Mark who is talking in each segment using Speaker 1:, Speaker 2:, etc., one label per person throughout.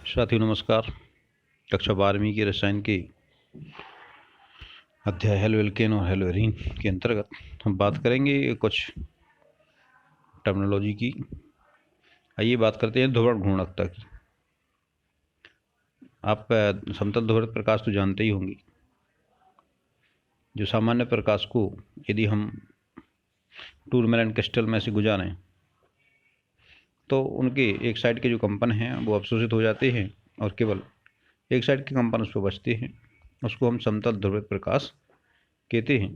Speaker 1: साथियों नमस्कार। कक्षा 12वीं की रसायन के अध्याय हेलोएल्केन और हेलोएरीन के अंतर्गत हम बात करेंगे कुछ टर्मिनोलॉजी की। आइए बात करते हैं ध्रुवण घूर्णकता की। आप समतल ध्रुवित प्रकाश तो जानते ही होंगे। जो सामान्य प्रकाश को यदि हम टूरमेलन क्रिस्टल में से गुजारें तो उनके एक साइड के जो कंपन हैं वो अवशोषित हो जाते हैं और केवल एक साइड के कंपन उस पर बचते हैं। उसको हम समतल ध्रुवित प्रकाश कहते हैं।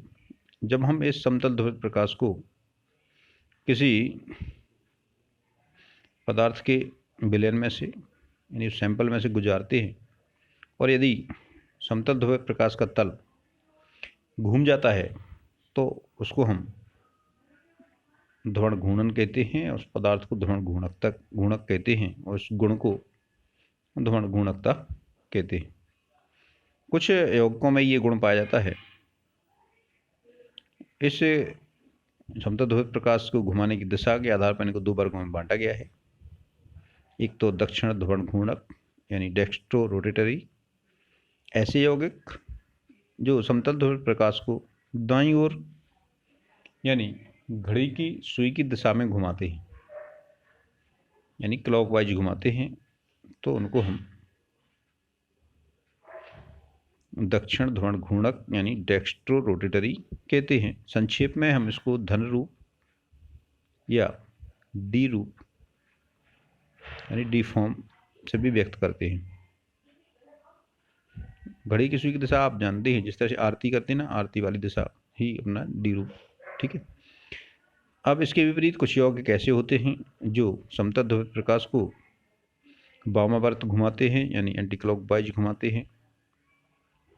Speaker 1: जब हम इस समतल ध्रुवित प्रकाश को किसी पदार्थ के विलयन में से यानी सैंपल में से गुजारते हैं और यदि समतल ध्रुवित प्रकाश का तल घूम जाता है तो उसको हम ध्रुवण घूर्णन कहते हैं। उस पदार्थ को ध्रुवण घूर्णक कहते हैं और उस गुण को ध्रुवण घूर्णकता कहते हैं। कुछ यौगिकों में ये गुण पाया जाता है। इस समतल ध्रुवित प्रकाश को घुमाने की दिशा के आधार पर इनको दो वर्गों में बांटा गया है। एक तो दक्षिण ध्रुवण घूर्णक यानी डेक्स्ट्रो रोटेटरी, ऐसे यौगिक जो समतल ध्रुवित प्रकाश को दाईं ओर यानी घड़ी की सुई की दिशा में घुमाते हैं यानी क्लॉकवाइज घुमाते हैं, तो उनको हम दक्षिण ध्रुवण घूर्णक यानी डेक्स्ट्रो रोटेटरी कहते हैं। संक्षेप में हम इसको धन रूप या डी रूप यानी डी फॉर्म से भी व्यक्त करते हैं। घड़ी की सुई की दिशा आप जानते हैं, जिस तरह से आरती करते हैं ना, आरती वाली दिशा ही अपना डी रूप। ठीक है। अब इसके विपरीत कुछ यौगिक ऐसे होते हैं जो समतल ध्रुवित प्रकाश को वामावर्त घुमाते हैं यानी एंटी क्लॉकवाइज घुमाते हैं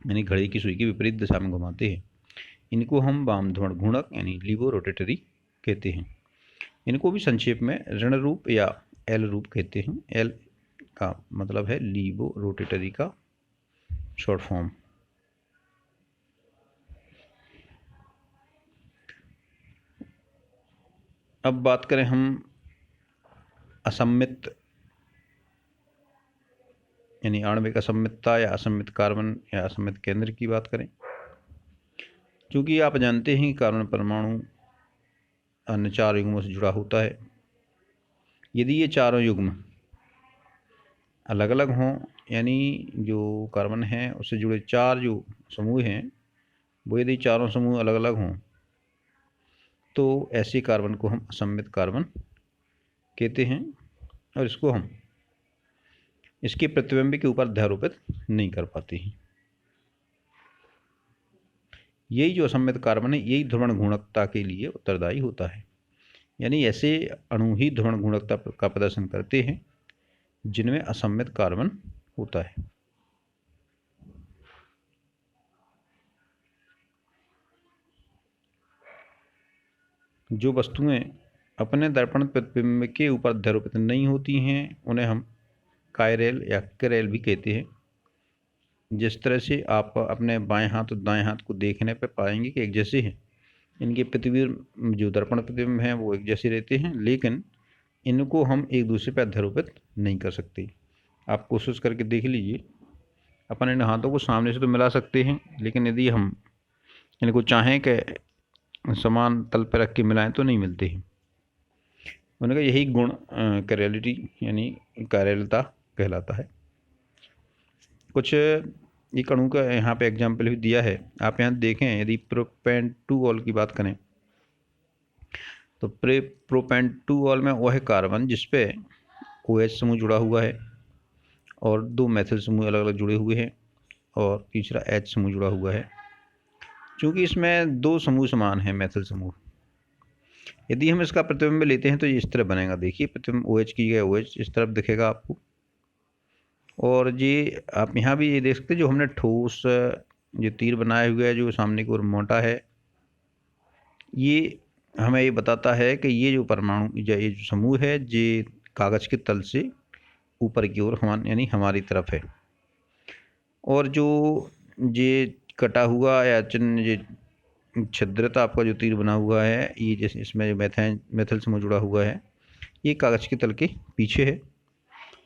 Speaker 1: यानी घड़ी की सुई की विपरीत दिशा में घुमाते हैं। इनको हम वाम ध्रुवण घूर्णक यानी लीवो रोटेटरी कहते हैं। इनको भी संक्षेप में ऋण रूप या एल रूप कहते हैं। एल का मतलब है लीवो रोटेटरी का शॉर्ट फॉर्म। अब बात करें हम असम्मित यानी आणविक असम्मितता या असम्मित कार्बन या असम्मित केंद्र की बात करें। क्योंकि आप जानते हैं कि कार्बन परमाणु अन्य चार युग्मों से जुड़ा होता है। यदि ये चारों युग्म अलग अलग हों यानी जो कार्बन है उससे जुड़े चार जो समूह हैं वो यदि चारों समूह अलग अलग हों तो ऐसे कार्बन को हम असम्मित कार्बन कहते हैं और इसको हम इसके प्रतिबिंब के ऊपर अध्यारोपित नहीं कर पाते हैं। यही जो असम्मित कार्बन है यही ध्रुवण घूर्णकता के लिए उत्तरदायी होता है। यानी ऐसे अणु ही ध्रुवण घूर्णकता का प्रदर्शन करते हैं जिनमें असम्मित कार्बन होता है। जो वस्तुएं अपने दर्पण प्रतिबिंब के ऊपर अध्यारोपित नहीं होती हैं उन्हें हम कायरेल या कैरेल भी कहते हैं। जिस तरह से आप अपने बाएं हाथ और दाएं हाथ को देखने पर पाएंगे कि एक जैसे हैं। इनके प्रतिबिंब जो दर्पण प्रतिबिंब हैं वो एक जैसे रहते हैं, लेकिन इनको हम एक दूसरे पर अध्यारोपित नहीं कर सकते। आप कोशिश करके देख लीजिए। अपन इन हाथों को सामने से तो मिला सकते हैं, लेकिन यदि हम इनको चाहें कि समान तल पर रख के मिलाएं तो नहीं मिलते हैं। उनका यही गुण कैरेलिटी यानी कार्यलता कहलाता है। कुछ एक अणु का यहाँ पे एग्जाम्पल भी दिया है। आप यहाँ देखें, यदि प्रोपेंटूऑल की बात करें तो प्रोपेंटूऑल में वह कार्बन जिसपे OH समूह जुड़ा हुआ है और दो मैथिल समूह अलग अलग जुड़े हुए हैं और तीसरा H समूह जुड़ा हुआ है। क्योंकि इसमें दो समूह समान हैं मैथिल समूह, यदि हम इसका प्रतिबिंब लेते हैं तो ये इस तरह बनेगा। देखिए प्रतिबिंब OH की गया OH इस तरफ दिखेगा आपको। और ये आप यहाँ भी ये देख सकते हैं, जो हमने ठोस जो तीर बनाया हुआ है जो सामने की ओर मोटा है, ये हमें ये बताता है कि ये जो परमाणु ये जो समूह है ये कागज़ के तल से ऊपर की ओर यानी हमारी तरफ है। और जो ये कटा हुआ या चिन्ह ये छिद्रता आपका जो तीर बना हुआ है, ये जैसे इसमें जो मैथिल समूह जुड़ा हुआ है ये कागज़ के तल के पीछे है।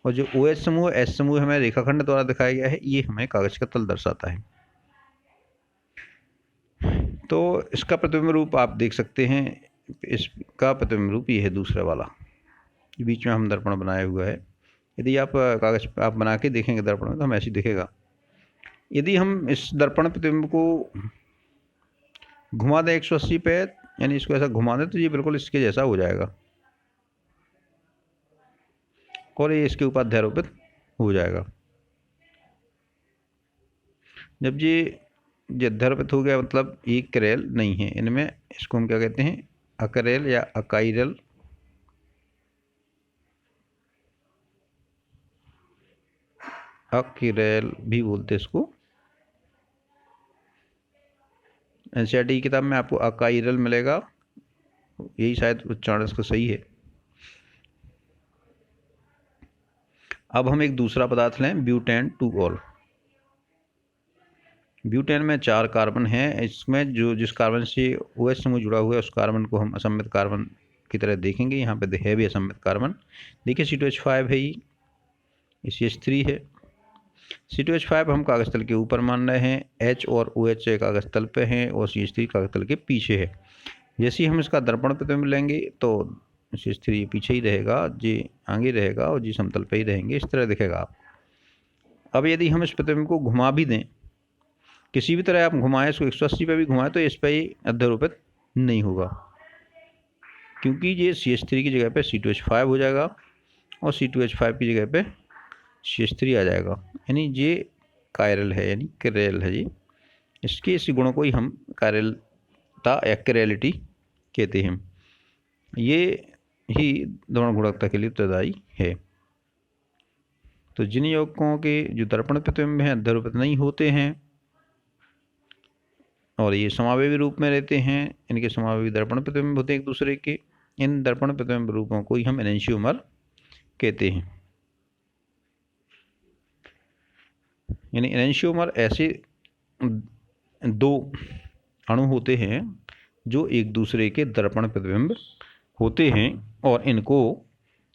Speaker 1: और जो OH समूह, H समूह हमें रेखाखंड द्वारा दिखाया गया है, ये हमें कागज का तल दर्शाता है। तो इसका प्रतिबिंब रूप आप देख सकते हैं, इसका प्रतिबिंब रूप ये है दूसरा वाला, बीच में हम दर्पण बनाया हुआ है। यदि आप कागज आप बना के देखेंगे दर्पण में तो हम ऐसे दिखेगा। यदि हम इस दर्पण प्रतिबिंब को घुमा दें 180 पे, यानी इसको ऐसा घुमा दें, तो ये बिल्कुल इसके जैसा हो जाएगा और ये इसके ऊपर अध्यारोपित हो जाएगा। जब ये अध्यारोपित हो गया मतलब ये करेल नहीं है इनमें, इसको हम क्या कहते हैं, अकरेल या अकाइरल अकिरेल भी बोलते हैं इसको। एनसीईआरटी की किताब में आपको अकाइरल मिलेगा, यही शायद उच्चारण इसका सही है। अब हम एक दूसरा पदार्थ लें, ब्यूटेन 2-ऑल। ब्यूटेन में 4 कार्बन हैं। इसमें जो जिस कार्बन से OH समूह जुड़ा हुआ है उस कार्बन को हम असम्मित कार्बन की तरह देखेंगे। यहाँ पे है भी असम्मित कार्बन, देखिए C2H5 है, ये CH3 है। C2H5 हम कागज तल के ऊपर मान रहे हैं, H और OH कागज तल पे हैं और CH3 कागज तल के पीछे है। जैसे ही हम इसका दर्पण प्रतिबिंब लेंगे तो CH3 पीछे ही रहेगा, जी आगे रहेगा और जी समतल पे ही रहेंगे, इस तरह दिखेगा आप। अब यदि हम इस प्रतिबिंब को घुमा भी दें, किसी भी तरह आप घुमाएं, इसको 180 पे भी घुमाएं, तो इस पर ही अध्यारोपित नहीं होगा, क्योंकि ये CH3 की जगह पे C2H5 हो जाएगा और C2H5 की जगह पे CH3 आ जाएगा, यानी ये कायरल है, यानी करेल है। ये इसके इस गुणों को ही हम कायरलता या करेलिटी कहते हैं। ये ही द्रवण गुणवत्ता के लिए उत्तरदायी है। तो जिन यौगिकों के जो दर्पण प्रतिबिंब हैं अध्यारोपित नहीं होते हैं और ये समावेवी रूप में रहते हैं, इनके समावेवी दर्पण प्रतिबिंब होते हैं एक दूसरे के, इन दर्पण प्रतिबिंब रूपों को ही हम एनेंशियोमर कहते हैं। यानी एनेंशियोमर ऐसे 2 अणु होते हैं जो एक दूसरे के दर्पण प्रतिबिंब होते हैं और इनको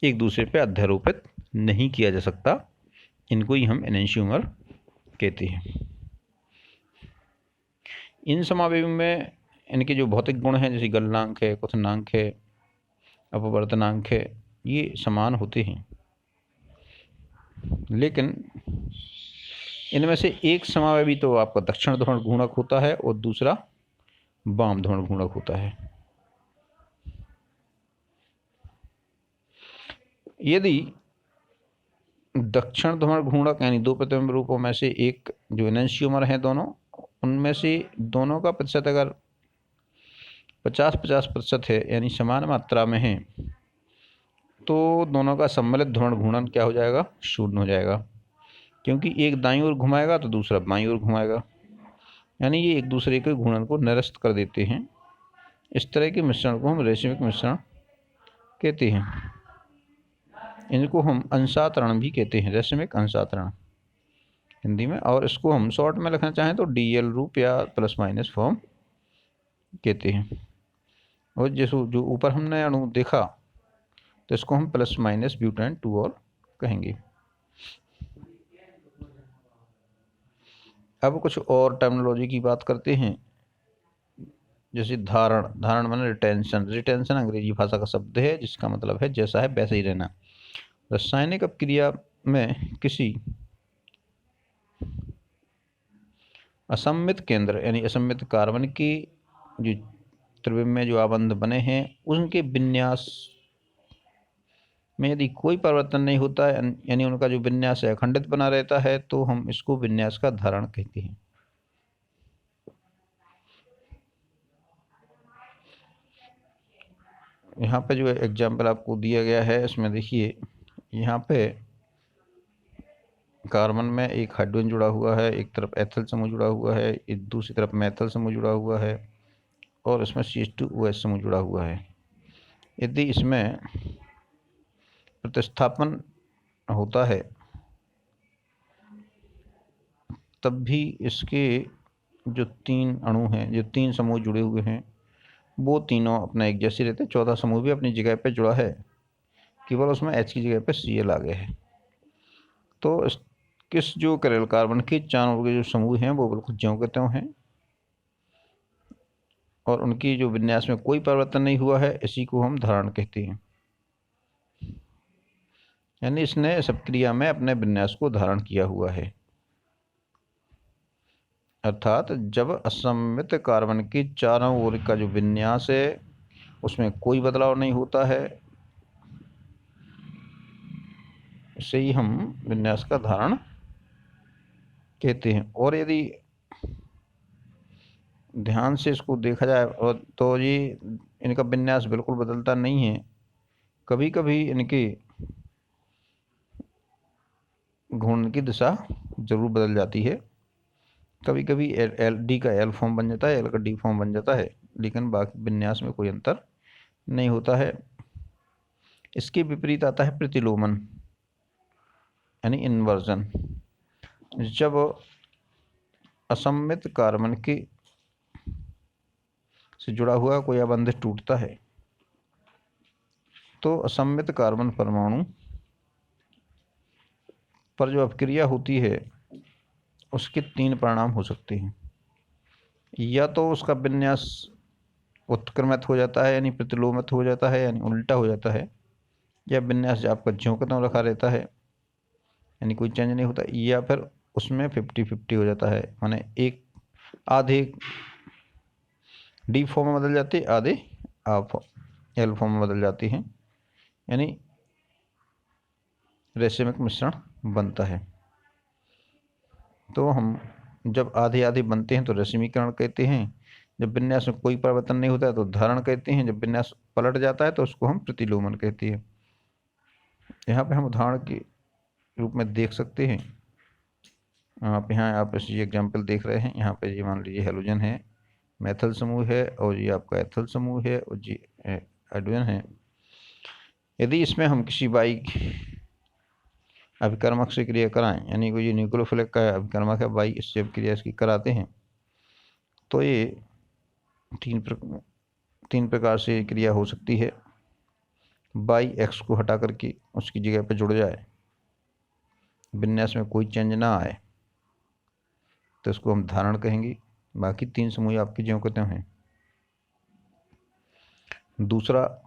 Speaker 1: एक दूसरे पर अध्यारोपित नहीं किया जा सकता, इनको ही हम एनेंशियोमर कहते हैं। इन समावेवी में इनके जो भौतिक गुण हैं, जैसे गलनांक है, क्वथनांक है, अपवर्तनांक है, ये समान होते हैं, लेकिन इनमें से एक समावेवी तो आपका दक्षिण ध्रुवण घूर्णक होता है और दूसरा वाम ध्रुवण घूर्णक होता है। यदि दक्षिण ध्रुवण घूर्णक यानी 2 प्रतिबिंब रूपों में से एक जो एनेंशियोमर हैं दोनों, उनमें से दोनों का प्रतिशत अगर 50-50% है, यानी समान मात्रा में है, तो दोनों का सम्मिलित ध्रुवण घूर्णन क्या हो जाएगा, 0 हो जाएगा, क्योंकि एक दाईं ओर घुमाएगा तो दूसरा बाईं ओर घुमाएगा, यानी ये एक दूसरे के घूर्णन को निरस्त कर देते हैं। इस तरह के मिश्रण को हम रेशिमिक मिश्रण कहते हैं। इनको हम अंशातरण भी कहते हैं, रेशिमिक अंशातरण हिंदी में, और इसको हम शॉर्ट में लिखना चाहें तो DL रूप या प्लस माइनस फॉर्म कहते हैं। और जैसे जो ऊपर हमने अणु देखा तो इसको हम प्लस माइनस ब्यूटेन 2-ऑल कहेंगे। अब कुछ और टर्मिनोलॉजी की बात करते हैं, जैसे धारण माने रिटेंशन। रिटेंशन अंग्रेजी भाषा का शब्द है जिसका मतलब है जैसा है वैसे ही रहना। रासायनिक अपक्रिया में किसी असम्मित केंद्र यानी असम्मित कार्बन की जो त्रिविम में जो आबंध बने हैं उनके विन्यास में यदि कोई परिवर्तन नहीं होता है, यानी उनका जो विन्यास है अखंडित बना रहता है, तो हम इसको विन्यास का धारण कहते हैं। यहाँ पे जो एग्जाम्पल आपको दिया गया है इसमें देखिए, यहाँ पे कार्बन में एक हाइड्रोजन जुड़ा हुआ है, एक तरफ एथिल समूह जुड़ा हुआ है, एक दूसरी तरफ मेथल समूह जुड़ा हुआ है और इसमें CH2OH समूह जुड़ा हुआ है। यदि इसमें प्रतिस्थापन होता है तब भी इसके जो 3 अणु हैं, जो 3 समूह जुड़े हुए हैं, वो तीनों अपना एक जैसे रहते हैं। 14 समूह भी अपनी जगह पे जुड़ा है, केवल उसमें H की जगह पे Cl आ गया है। तो किस जो करेल कार्बन के चारों के जो समूह हैं वो बिल्कुल ज्यों के त्यों हैं और उनकी जो विन्यास में कोई परिवर्तन नहीं हुआ है, इसी को हम धारण कहते हैं। यानी इसने सब क्रिया में अपने विन्यास को धारण किया हुआ है। अर्थात जब असममित कार्बन के चारों ओर का जो विन्यास है उसमें कोई बदलाव नहीं होता है, इसे ही हम विन्यास का धारण कहते हैं। और यदि ध्यान से इसको देखा जाए और तो ये इनका विन्यास बिल्कुल बदलता नहीं है। कभी कभी इनकी घूर्णन की दिशा जरूर बदल जाती है। कभी कभी एल डी का एल फॉर्म बन जाता है, एल का डी फॉर्म बन जाता है, लेकिन बाकी विन्यास में कोई अंतर नहीं होता है। इसके विपरीत आता है प्रतिलोमन यानी इन्वर्जन। जब असममित कार्बन के से जुड़ा हुआ कोई अबंध टूटता है तो असममित कार्बन परमाणु पर जो अपक्रिया होती है उसके 3 परिणाम हो सकते हैं। या तो उसका विन्यास उत्क्रमित हो जाता है यानी प्रतिलोमित हो जाता है यानी उल्टा हो जाता है, या विन्यास आपका ज्यों का त्यों रखा रहता है यानी कोई चेंज नहीं होता, या फिर उसमें 50-50 हो जाता है, माने एक आधे डी फॉर्म में बदल जाती है, आधे आप एल फॉर्म में बदल जाती हैं, यानी रेसिमिक मिश्रण बनता है। तो हम जब आधे आधे बनते हैं तो रेसिमीकरण कहते हैं। जब विन्यास में कोई परिवर्तन नहीं होता है तो धारण कहते हैं। जब विन्यास पलट जाता है तो उसको हम प्रतिलोमन कहते हैं। यहाँ पे हम उदाहरण के रूप में देख सकते हैं। आप यहाँ आप इस एग्जाम्पल देख रहे हैं। यहाँ पे ये मान लीजिए हेलोजन है, मेथल समूह है और ये आपका एथल समूह है और जी हाइड्रोजन है। यदि इसमें हम किसी बाई अभिकर्मक से क्रिया कराएं, यानी कोई न्यूक्लियोफिलिक का अभिकर्मक है बाई, इससे क्रिया इसकी कराते हैं तो ये तीन प्रकार से क्रिया हो सकती है। बाई एक्स को हटा करके उसकी जगह पर जुड़ जाए, विन्यास में कोई चेंज ना आए, तो इसको हम धारण कहेंगे। बाकी 3 समूह आपके ज्यों के त्यों हैं। दूसरा,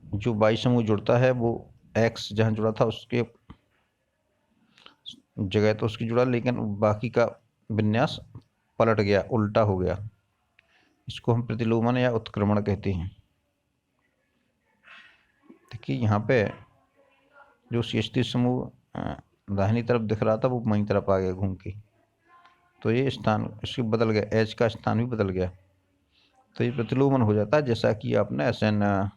Speaker 1: जो बाई समूह जुड़ता है वो एक्स जहाँ जुड़ा था उसके जगह तो उसकी जुड़ा, लेकिन बाकी का विन्यास पलट गया, उल्टा हो गया, इसको हम प्रतिलोमन या उत्क्रमण कहते हैं। देखिए यहाँ पे जो CH3 समूह दाहिनी तरफ दिख रहा था वो बाईं तरफ आ गया घूम के, तो ये स्थान इसके बदल गया, एच का स्थान भी बदल गया, तो ये प्रतिलोमन हो जाता है। जैसा कि आपने SN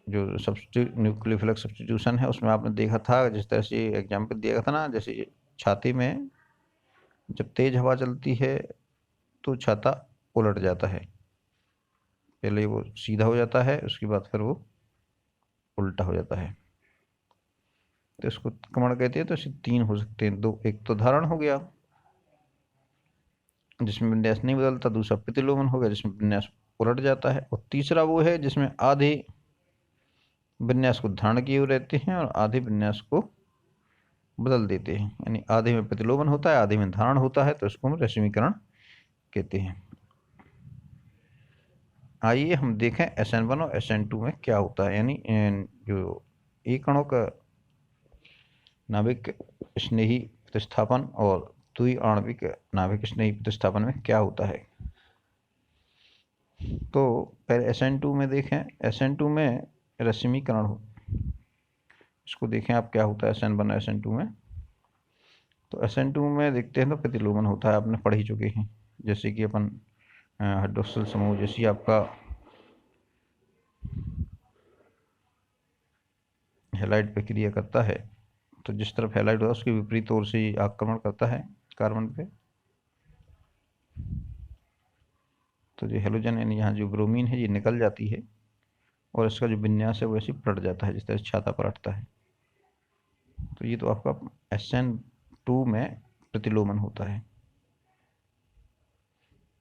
Speaker 1: जो न्यूक्लियोफिलिक सब्स्टिट्यूशन है उसमें आपने देखा था, जिस तरह से एग्जाम्पल दिया था ना, जैसे छाती में जब तेज हवा चलती है तो छाता उलट जाता है, पहले वो सीधा हो जाता है उसके बाद फिर वो उल्टा हो जाता है, तो इसको क्रमण कहते हैं। तो इससे 3 हो सकते हैं। दो, एक तो धारण हो गया जिसमें विन्यास नहीं बदलता, दूसरा प्रतिलोमन हो गया जिसमें विन्यास उलट जाता है, और तीसरा वो है जिसमें आधे विन्यास को धारण किए हुए रहते हैं और आधे विन्यास को बदल देते हैं, यानी आधे में प्रतिलोमन होता है आधे में धारण होता है, तो इसको हम रेशिमीकरण कहते हैं। आइए हम देखें SN1 और SN2 में क्या होता है, यानी जो एक अणु का नाभिक स्नेही प्रतिस्थापन और द्विआण्विक नाभिक स्नेही प्रतिस्थापन में क्या होता है। तो पहले SN2 में देखें। SN2 में रेशिमीकरण हो, इसको देखें आप क्या होता है SN1 और SN2 में। तो SN2 में देखते हैं तो प्रतिलोमन होता है, आपने पढ़ ही चुके हैं। जैसे कि अपन हाइड्रोक्सिल समूह जैसी आपका हैलाइड पे क्रिया करता है, तो जिस तरफ हैलाइड होता है उसके विपरीत ओर से आक्रमण करता है कार्बन पे, तो जो हेलोजन यानी यहाँ जो ब्रोमीन है ये निकल जाती है और इसका जो विन्यास है वो ऐसे पलट जाता है जिस तरह छाता पलटता है। तो ये तो आपका SN2 में प्रतिलोमन होता है,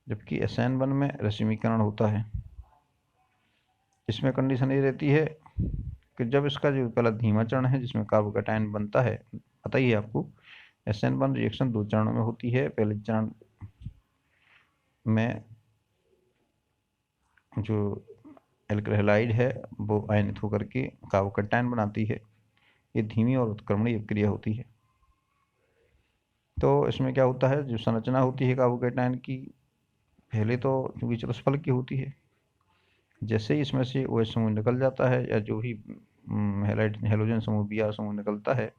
Speaker 1: जबकि SN1 में रेशिमीकरण होता है। इसमें कंडीशन ये रहती है कि जब इसका जो पहला धीमा चरण है जिसमें कार्बोकैटायन बनता है, पता ही है आपको, SN1 रिएक्शन 2 चरणों में होती है। पहले चरण में जो एल्किल हैलाइड है वो आयनित होकर के कार्बोकैटायन बनाती है। ये धीमी और उत्क्रमणीय क्रिया होती है। तो इसमें क्या होता है, जो संरचना होती है कार्बोकैटायन की, पहले तो क्योंकि चतुष्फलक की होती है, जैसे ही इसमें से OH समूह निकल जाता है या जो भी हैलाइड हेलोजन समूह Br समूह निकलता है,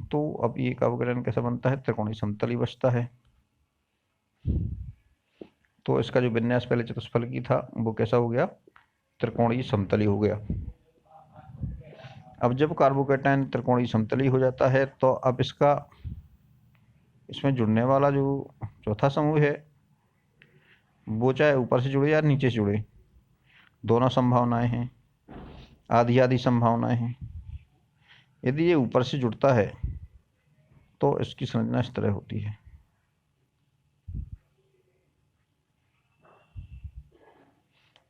Speaker 1: तो अब ये कार्बोकैटायन कैसा बनता है, त्रिकोणीय समतली बचता है। तो इसका जो विन्यास पहले चतुष्फलकी था वो कैसा हो गया, त्रिकोणीय समतली हो गया। अब जब कार्बोकैटायन त्रिकोणीय समतली हो जाता है तो अब इसमें जुड़ने वाला जो चौथा समूह है वो चाहे ऊपर से जुड़े या नीचे से जुड़े, दोनों संभावनाएं हैं, आधी आधी संभावनाएं हैं। यदि ये ऊपर से जुड़ता है तो इसकी संरचना इस तरह होती है,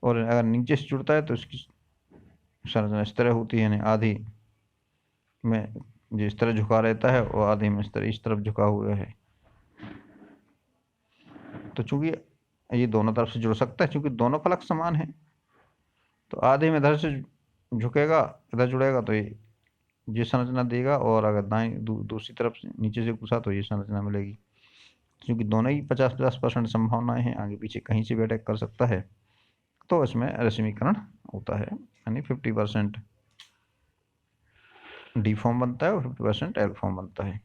Speaker 1: और अगर नीचे से जुड़ता है तो इसकी संरचना इस तरह होती है, यानी आधी में जो इस तरह झुका रहता है और आधी में इस तरफ झुका हुआ है। तो चूंकि ये दोनों तरफ से जुड़ सकता है, चूंकि दोनों फलक समान है, तो आधे में इधर से झुकेगा, इधर जुड़ेगा तो ये संरचना देगा, और अगर दाएं दूसरी तरफ से नीचे से घुसा तो ये संरचना मिलेगी। क्योंकि दोनों ही 50-50% संभावनाएं हैं, आगे पीछे कहीं से भी अटैक कर सकता है, तो इसमें रश्मीकरण होता है, यानी 50% डी फॉर्म बनता है और 50% एल फॉर्म बनता है।